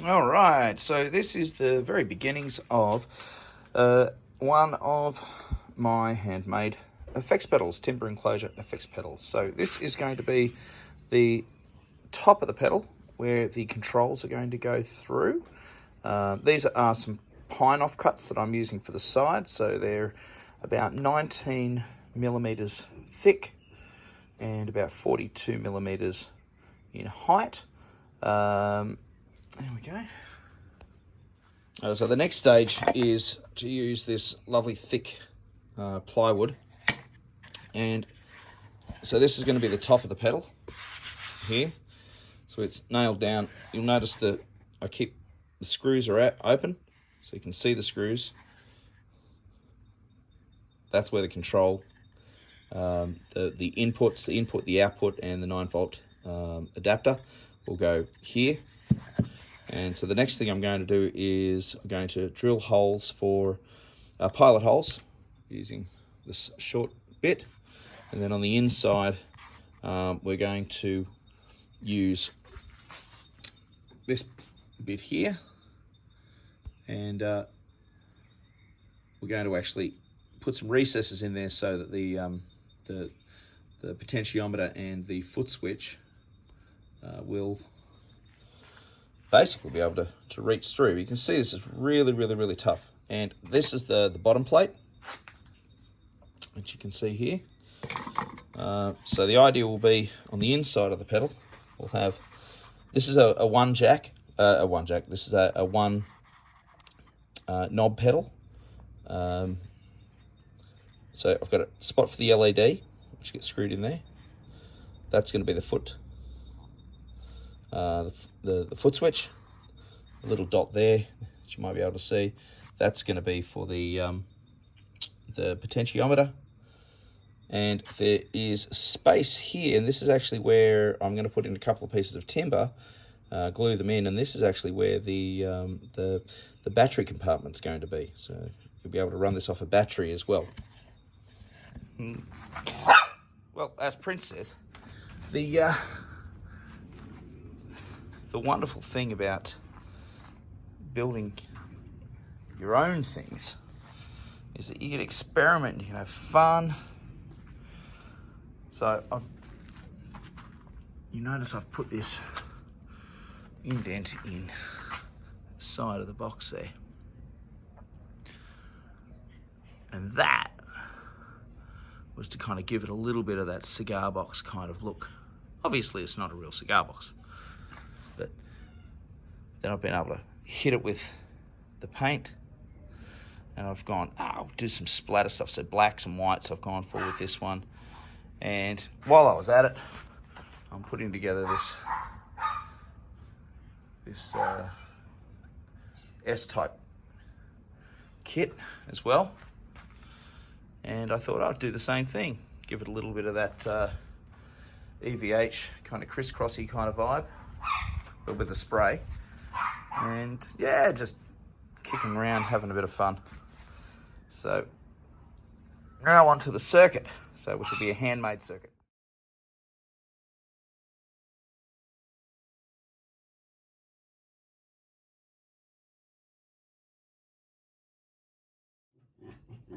All right, so this is the very beginnings of one of my handmade effects pedals, timber enclosure effects pedals. So this is going to be the top of the pedal where the controls are going to go through. These are some pine offcuts that I'm using for the side, so they're about 19 millimeters thick and about 42 millimeters in height. There we go. So the next stage is to use this lovely thick plywood, and so this is going to be the top of the pedal here. So it's nailed down. You'll notice that I keep the screws are open, so you can see the screws. That's where the control, the inputs, the input, the output, and the 9-volt adapter will go here. And so the next thing I'm going to do is I'm going to drill holes for pilot holes using this short bit. And then on the inside, we're going to use this bit here. And we're going to actually put some recesses in there so that the potentiometer and the foot switch will basically be able to reach through. You can see this is really tough. And this is the bottom plate, which you can see here. So the idea will be on the inside of the pedal, we'll have, this is a one jack, this is a one knob pedal. So I've got a spot for the LED, which gets screwed in there. That's going to be the foot. The foot switch, a little dot there that you might be able to see, that's going to be for the potentiometer. And there is space here, and this is actually where I'm going to put in a couple of pieces of timber, glue them in, and this is actually where the battery compartment's going to be. So you'll be able to run this off a battery as well. Well, as Prince says, the wonderful thing about building your own things is that you can experiment and you can have fun. So you notice I've put this indent in the side of the box there. And that was to kind of give it a little bit of that cigar box kind of look. Obviously it's not a real cigar box, but then I've been able to hit it with the paint, and I've gone, I'll do some splatter stuff, so blacks and whites I've gone for with this one. And while I was at it, I'm putting together this S-type kit as well, and I thought I'd do the same thing, give it a little bit of that EVH kind of crisscrossy kind of vibe, but with a spray. And yeah, just kicking around, having a bit of fun. So now on to the circuit, which will be a handmade circuit.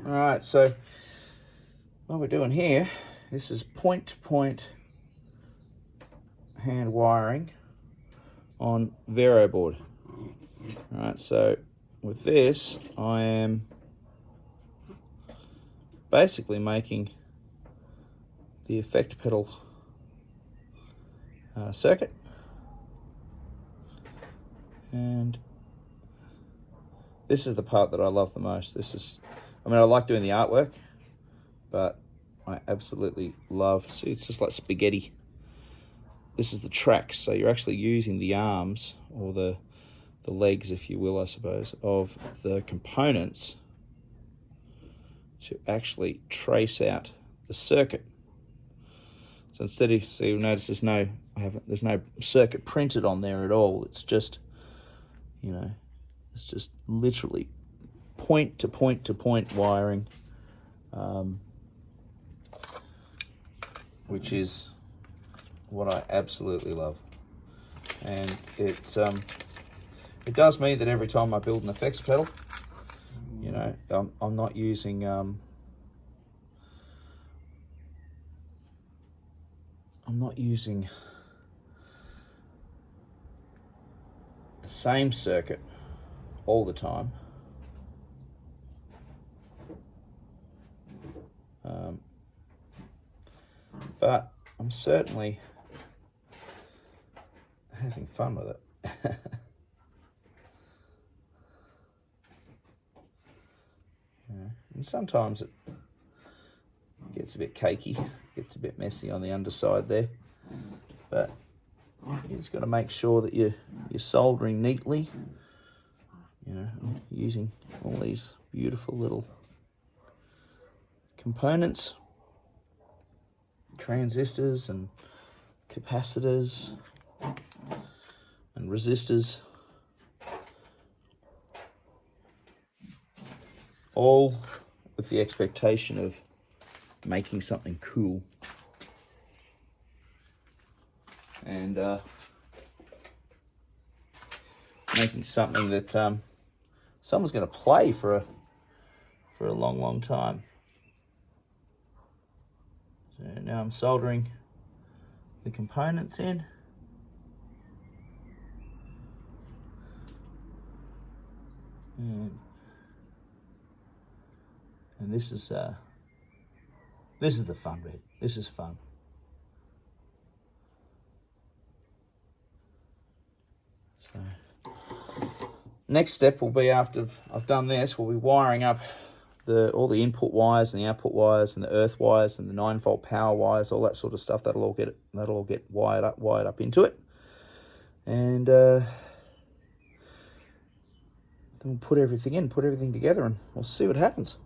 All right, so what we're doing here, this is point-to-point hand wiring on Vero board. All right, so with this, I am basically making the effect pedal circuit, and this is the part that I love the most. I like doing the artwork, but I absolutely love, see, it's just like spaghetti. This is the track, so you're actually using the arms, or the legs, if you will, I suppose, of the components to actually trace out the circuit. So instead of, so you'll notice there's no circuit printed on there at all. It's just, it's just literally point to point to point wiring, which is what I absolutely love. And It does mean that every time I build an effects pedal, you know, I'm not using the same circuit all the time. But I'm certainly having fun with it. And sometimes it gets a bit cakey, gets a bit messy on the underside there, but you just got to make sure that you're soldering neatly, you know, using all these beautiful little components, transistors and capacitors and resistors, all with the expectation of making something cool. And making something that someone's going to play for a long, long time. So now I'm soldering the components in. And this is the fun bit. This is fun. So next step will be, after I've done this, we'll be wiring up all the input wires and the output wires and the earth wires and the 9-volt power wires, all that sort of stuff. That'll all get wired up into it. And then we'll put everything together, and we'll see what happens.